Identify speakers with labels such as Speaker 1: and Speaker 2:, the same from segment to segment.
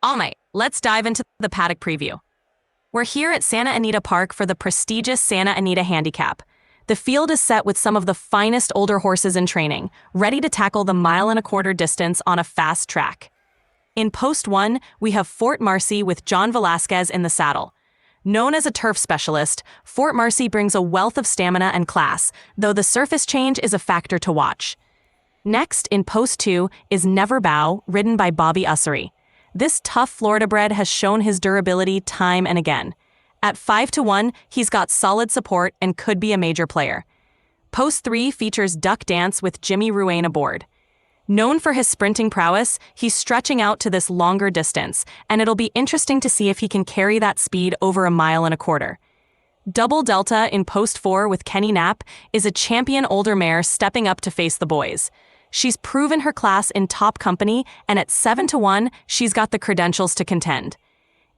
Speaker 1: All right, let's dive into the paddock preview. We're here at Santa Anita Park for the prestigious Santa Anita Handicap. The field is set with some of the finest older horses in training, ready to tackle the mile-and-a-quarter distance on a fast track. In Post 1, we have Fort Marcy with John Velasquez in the saddle. Known as a turf specialist, Fort Marcy brings a wealth of stamina and class, though the surface change is a factor to watch. Next, in Post 2, is Never Bow, ridden by Bobby Ussery. This tough Florida bred has shown his durability time and again. At 5-1, he's got solid support and could be a major player. Post 3 features Duck Dance with Jimmy Ruane aboard. Known for his sprinting prowess, he's stretching out to this longer distance, and it'll be interesting to see if he can carry that speed over a mile and a quarter. Double Delta in Post 4 with Kenny Knapp is a champion older mare stepping up to face the boys. She's proven her class in top company, and at 7-1, she's got the credentials to contend.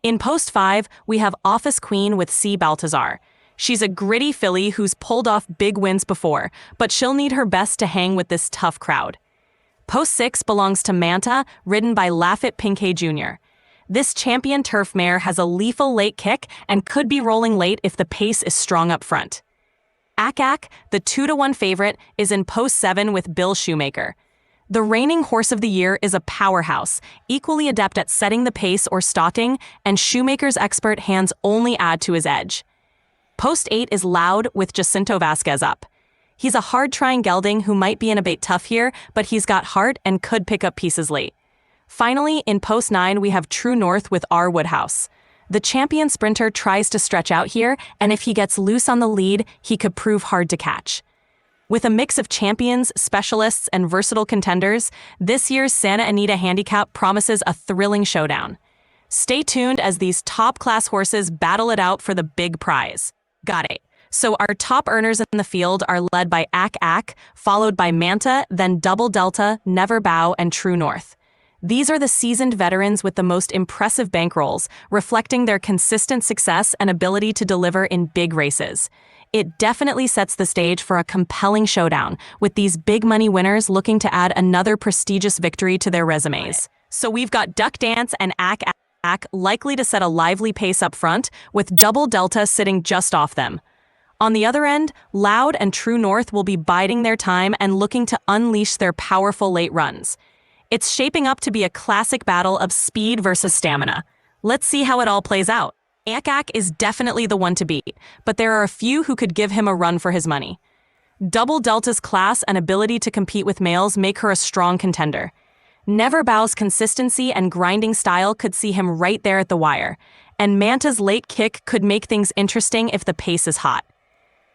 Speaker 1: In Post 5, we have Office Queen with C. Baltazar. She's a gritty filly who's pulled off big wins before, but she'll need her best to hang with this tough crowd. Post 6 belongs to Manta, ridden by Laffit Pinkay Jr. This champion turf mare has a lethal late kick and could be rolling late if the pace is strong up front. Ack, the 2-1 favorite, is in Post 7 with Bill Shoemaker. The reigning horse of the year is a powerhouse, equally adept at setting the pace or stalking, and Shoemaker's expert hands only add to his edge. Post 8 is Loud with Jacinto Vasquez up. He's a hard-trying gelding who might be in a bit tough here, but he's got heart and could pick up pieces late. Finally, in Post 9, we have True North with R. Woodhouse. The champion sprinter tries to stretch out here, and if he gets loose on the lead, he could prove hard to catch. With a mix of champions, specialists, and versatile contenders, this year's Santa Anita Handicap promises a thrilling showdown. Stay tuned as these top-class horses battle it out for the big prize. Got it. So our top earners in the field are led by Ack, followed by Manta, then Double Delta, Never Bow, and True North. These are the seasoned veterans with the most impressive bankrolls, reflecting their consistent success and ability to deliver in big races. It definitely sets the stage for a compelling showdown, with these big money winners looking to add another prestigious victory to their resumes. So we've got Duck Dance and Ack likely to set a lively pace up front, with Double Delta sitting just off them. On the other end, Loud and True North will be biding their time and looking to unleash their powerful late runs. It's shaping up to be a classic battle of speed versus stamina. Let's see how it all plays out. Ack is definitely the one to beat, but there are a few who could give him a run for his money. Double Delta's class and ability to compete with males make her a strong contender. Never Bow's consistency and grinding style could see him right there at the wire, and Manta's late kick could make things interesting if the pace is hot.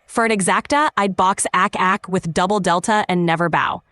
Speaker 1: For an exacta, I'd box Ack with Double Delta and Never Bow.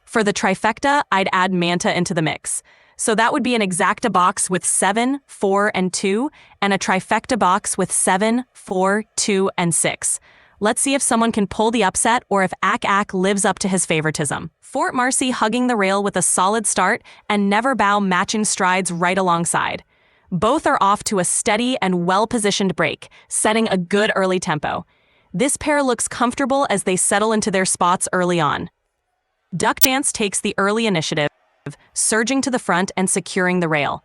Speaker 1: For the trifecta, I'd add Manta into the mix. So that would be an exacta box with 7, 4, and 2, and a trifecta box with 7, 4, 2, and 6. Let's see if someone can pull the upset or if Ack lives up to his favoritism. Fort Marcy hugging the rail with a solid start and Never Bow matching strides right alongside. Both are off to a steady and well-positioned break, setting a good early tempo. This pair looks comfortable as they settle into their spots early on. Duck Dance takes the early initiative, surging to the front and securing the rail.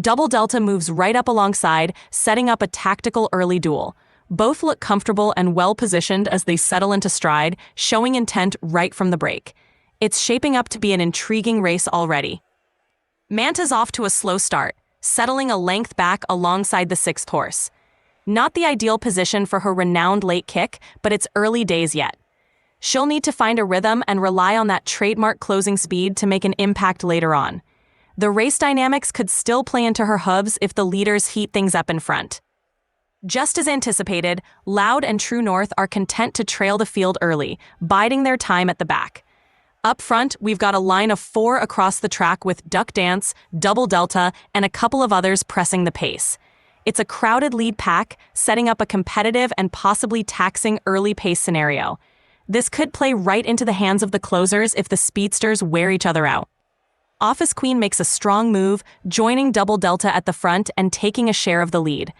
Speaker 1: Double Delta moves right up alongside, setting up a tactical early duel. Both look comfortable and well-positioned as they settle into stride, showing intent right from the break. It's shaping up to be an intriguing race already. Manta's off to a slow start, settling a length back alongside the 6th horse. Not the ideal position for her renowned late kick, but it's early days yet. She'll need to find a rhythm and rely on that trademark closing speed to make an impact later on. The race dynamics could still play into her hooves if the leaders heat things up in front. Just as anticipated, Loud and True North are content to trail the field early, biding their time at the back. Up front, we've got a line of 4 across the track with Duck Dance, Double Delta, and a couple of others pressing the pace. It's a crowded lead pack, setting up a competitive and possibly taxing early pace scenario. This could play right into the hands of the closers if the speedsters wear each other out. Office Queen makes a strong move, joining Double Delta at the front and taking a share of the lead.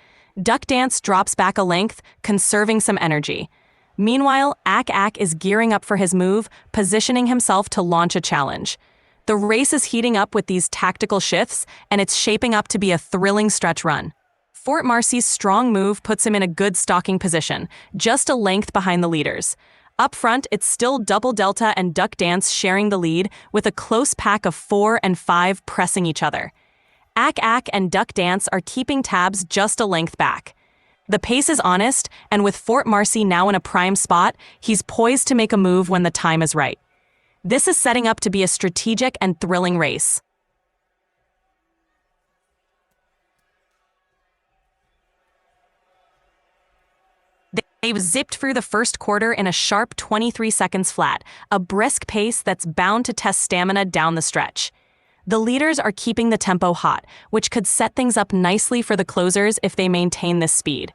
Speaker 1: Duck Dance drops back a length, conserving some energy. Meanwhile, Ack is gearing up for his move, positioning himself to launch a challenge. The race is heating up with these tactical shifts, and it's shaping up to be a thrilling stretch run. Fort Marcy's strong move puts him in a good stalking position, just a length behind the leaders. Up front, it's still Double Delta and Duck Dance sharing the lead, with a close pack of 4 and 5 pressing each other. Ack Ack and Duck Dance are keeping tabs just a length back. The pace is honest, and with Fort Marcy now in a prime spot, he's poised to make a move when the time is right. This is setting up to be a strategic and thrilling race. They've zipped through the first quarter in a sharp 23 seconds flat, a brisk pace that's bound to test stamina down the stretch. The leaders are keeping the tempo hot, which could set things up nicely for the closers if they maintain this speed.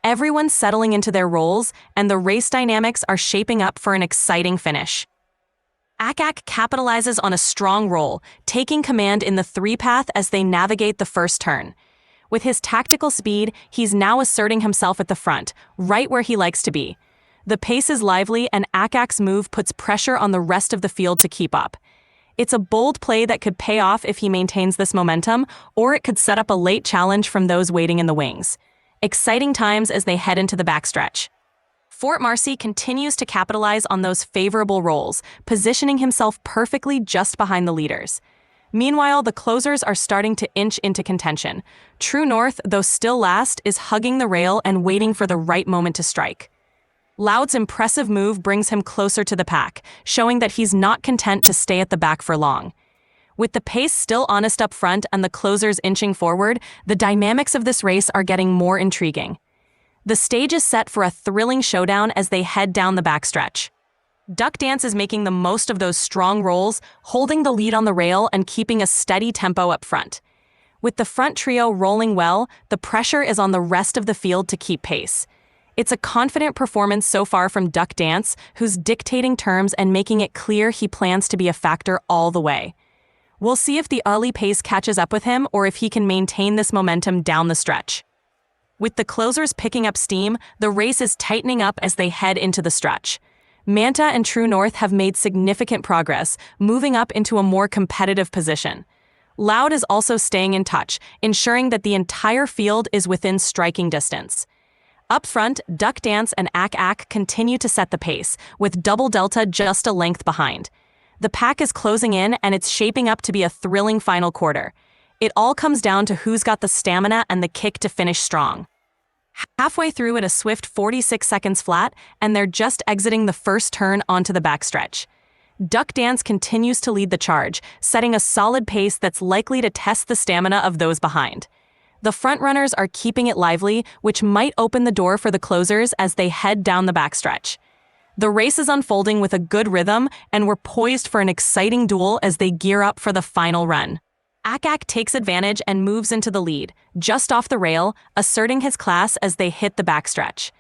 Speaker 1: Everyone's settling into their roles, and the race dynamics are shaping up for an exciting finish. Ack Ack capitalizes on a strong roll, taking command in the 3-path as they navigate the first turn. With his tactical speed, he's now asserting himself at the front, right where he likes to be. The pace is lively, and Ack Ack's move puts pressure on the rest of the field to keep up. It's a bold play that could pay off if he maintains this momentum, or it could set up a late challenge from those waiting in the wings. Exciting times as they head into the backstretch. Fort Marcy continues to capitalize on those favorable rolls, positioning himself perfectly just behind the leaders. Meanwhile, the closers are starting to inch into contention. True North, though still last, is hugging the rail and waiting for the right moment to strike. Loud's impressive move brings him closer to the pack, showing that he's not content to stay at the back for long. With the pace still honest up front and the closers inching forward, the dynamics of this race are getting more intriguing. The stage is set for a thrilling showdown as they head down the backstretch. Duck Dance is making the most of those strong rolls, holding the lead on the rail and keeping a steady tempo up front. With the front trio rolling well, the pressure is on the rest of the field to keep pace. It's a confident performance so far from Duck Dance, who's dictating terms and making it clear he plans to be a factor all the way. We'll see if the early pace catches up with him or if he can maintain this momentum down the stretch. With the closers picking up steam, the race is tightening up as they head into the stretch. Manta and True North have made significant progress, moving up into a more competitive position. Loud is also staying in touch, ensuring that the entire field is within striking distance. Up front, Duck Dance and Ack Ack continue to set the pace, with Double Delta just a length behind. The pack is closing in, and it's shaping up to be a thrilling final quarter. It all comes down to who's got the stamina and the kick to finish strong. Halfway through at a swift 46 seconds flat, and they're just exiting the first turn onto the backstretch. Duck Dance continues to lead the charge, setting a solid pace that's likely to test the stamina of those behind. The frontrunners are keeping it lively, which might open the door for the closers as they head down the backstretch. The race is unfolding with a good rhythm, and we're poised for an exciting duel as they gear up for the final run. Ack Ack takes advantage and moves into the lead, just off the rail, asserting his class as they hit the backstretch.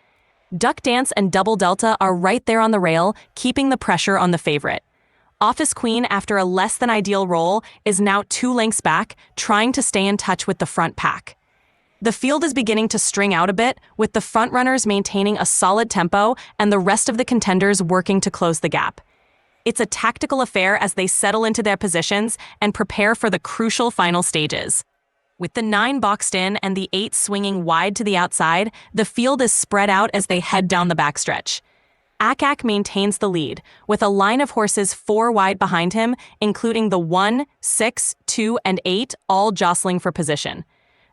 Speaker 1: Duck Dance and Double Delta are right there on the rail, keeping the pressure on the favorite. Office Queen, after a less-than-ideal roll, is now 2 lengths back, trying to stay in touch with the front pack. The field is beginning to string out a bit, with the frontrunners maintaining a solid tempo and the rest of the contenders working to close the gap. It's a tactical affair as they settle into their positions and prepare for the crucial final stages. With the 9 boxed in and the 8 swinging wide to the outside, the field is spread out as they head down the backstretch. Ack Ack maintains the lead, with a line of horses 4 wide behind him, including the 1, 6, 2, and 8, all jostling for position.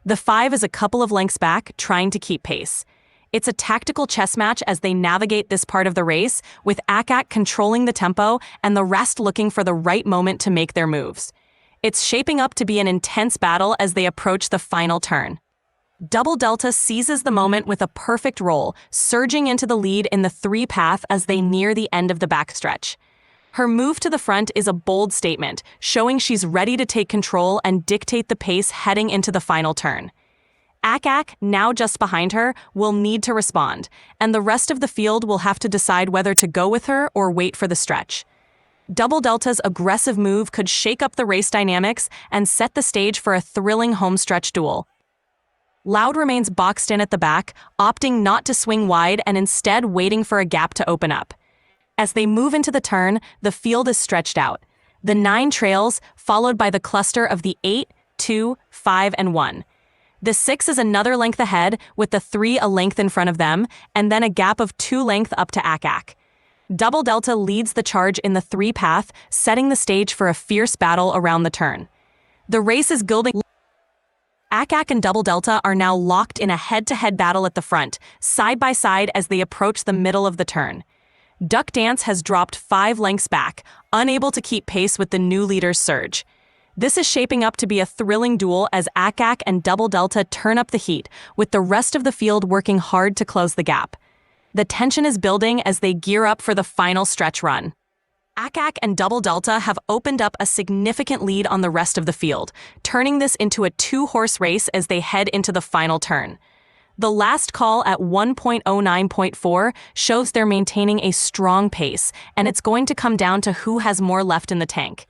Speaker 1: The 5 is a couple of lengths back, trying to keep pace. It's a tactical chess match as they navigate this part of the race, with Ack Ack controlling the tempo and the rest looking for the right moment to make their moves. It's shaping up to be an intense battle as they approach the final turn. Double Delta seizes the moment with a perfect roll, surging into the lead in the 3-path as they near the end of the backstretch. Her move to the front is a bold statement, showing she's ready to take control and dictate the pace heading into the final turn. Ack Ack, now just behind her, will need to respond, and the rest of the field will have to decide whether to go with her or wait for the stretch. Double Delta's aggressive move could shake up the race dynamics and set the stage for a thrilling homestretch duel. Loud remains boxed in at the back, opting not to swing wide and instead waiting for a gap to open up. As they move into the turn, the field is stretched out. The 9 trails, followed by the cluster of the 8, 2, 5, and 1. The 6 is another length ahead, with the 3 a length in front of them, and then a gap of 2 lengths up to ACAC. Double Delta leads the charge in the 3 path, setting the stage for a fierce battle around the turn. The race is building. ACAC and Double Delta are now locked in a head-to-head battle at the front, side by side as they approach the middle of the turn. Duck Dance has dropped 5 lengths back, unable to keep pace with the new leader's surge. This is shaping up to be a thrilling duel as ACAC and Double Delta turn up the heat, with the rest of the field working hard to close the gap. The tension is building as they gear up for the final stretch run. ACAC and Double Delta have opened up a significant lead on the rest of the field, turning this into a 2-horse race as they head into the final turn. The last call at 1.09.4 shows they're maintaining a strong pace, and it's going to come down to who has more left in the tank.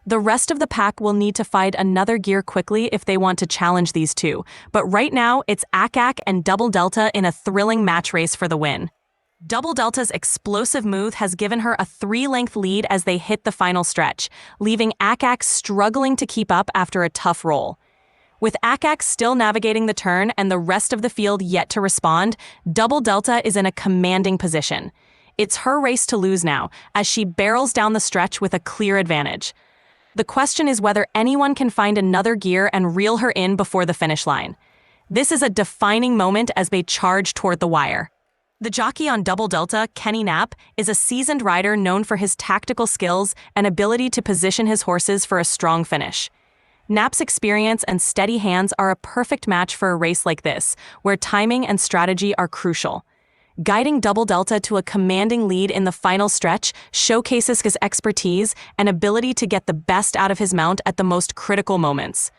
Speaker 1: The rest of the pack will need to find another gear quickly if they want to challenge these two, but right now it's ACAC and Double Delta in a thrilling match race for the win. Double Delta's explosive move has given her a 3-length lead as they hit the final stretch, leaving ACAC struggling to keep up after a tough roll. With ACAC still navigating the turn and the rest of the field yet to respond, Double Delta is in a commanding position. It's her race to lose now, as she barrels down the stretch with a clear advantage. The question is whether anyone can find another gear and reel her in before the finish line. This is a defining moment as they charge toward the wire. The jockey on Double Delta, Kenny Knapp, is a seasoned rider known for his tactical skills and ability to position his horses for a strong finish. Knapp's experience and steady hands are a perfect match for a race like this, where timing and strategy are crucial. Guiding Double Delta to a commanding lead in the final stretch showcases his expertise and ability to get the best out of his mount at the most critical moments.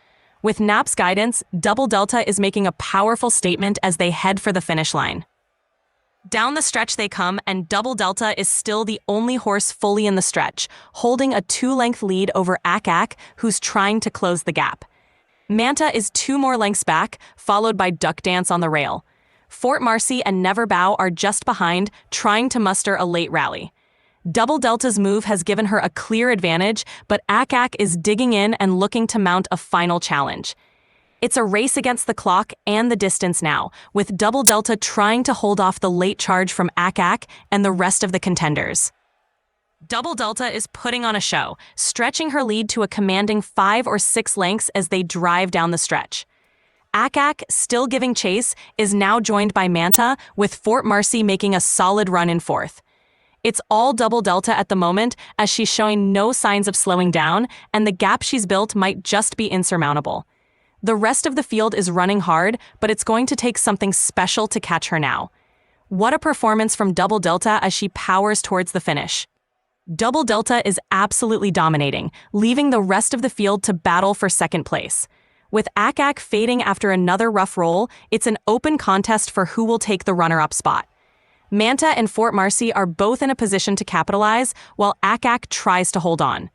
Speaker 1: With Knapp's guidance, Double Delta is making a powerful statement as they head for the finish line. Down the stretch they come, and Double Delta is still the only horse fully in the stretch, holding a 2-length lead over ACAC, who's trying to close the gap. Manta is 2 more lengths back, followed by Duck Dance on the rail. Fort Marcy and Never Bow are just behind, trying to muster a late rally. Double Delta's move has given her a clear advantage, but ACAC is digging in and looking to mount a final challenge. It's a race against the clock and the distance now, with Double Delta trying to hold off the late charge from ACAC and the rest of the contenders. Double Delta is putting on a show, stretching her lead to a commanding 5 or 6 lengths as they drive down the stretch. ACAC, still giving chase, is now joined by Manta, with Fort Marcy making a solid run in 4th. It's all Double Delta at the moment, as she's showing no signs of slowing down, and the gap she's built might just be insurmountable. The rest of the field is running hard, but it's going to take something special to catch her now. What a performance from Double Delta as she powers towards the finish. Double Delta is absolutely dominating, leaving the rest of the field to battle for second place. With ACAC fading after another rough roll, it's an open contest for who will take the runner-up spot. Manta and Fort Marcy are both in a position to capitalize, while ACAC tries to hold on.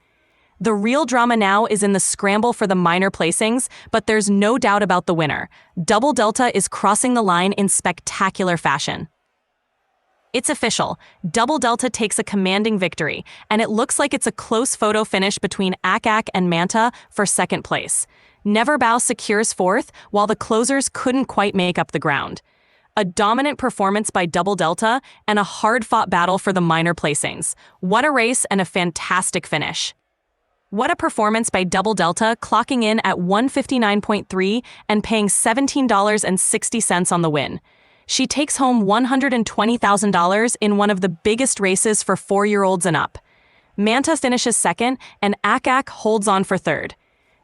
Speaker 1: The real drama now is in the scramble for the minor placings, but there's no doubt about the winner. Double Delta is crossing the line in spectacular fashion. It's official. Double Delta takes a commanding victory, and it looks like it's a close photo finish between ACAC and Manta for second place. Never Bow secures 4th, while the closers couldn't quite make up the ground. A dominant performance by Double Delta and a hard-fought battle for the minor placings. What a race and a fantastic finish. What a performance by Double Delta, clocking in at 159.3 and paying $17.60 on the win. She takes home $120,000 in one of the biggest races for 4-year-olds and up. Manta finishes 2nd, and ACAC holds on for 3rd.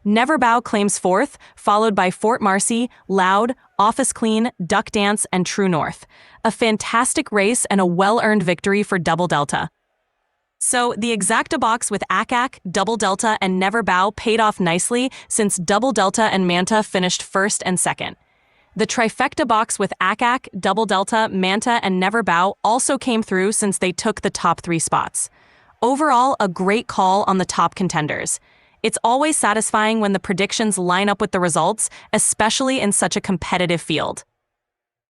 Speaker 1: Never Bow claims 4th, followed by Fort Marcy, Loud, Office Clean, Duck Dance, and True North. A fantastic race and a well-earned victory for Double Delta. So, the exacta box with ACAC, Double Delta, and Never Bow paid off nicely since Double Delta and Manta finished 1st and 2nd. The trifecta box with ACAC, Double Delta, Manta, and Never Bow also came through since they took the top 3 spots. Overall, a great call on the top contenders. It's always satisfying when the predictions line up with the results, especially in such a competitive field.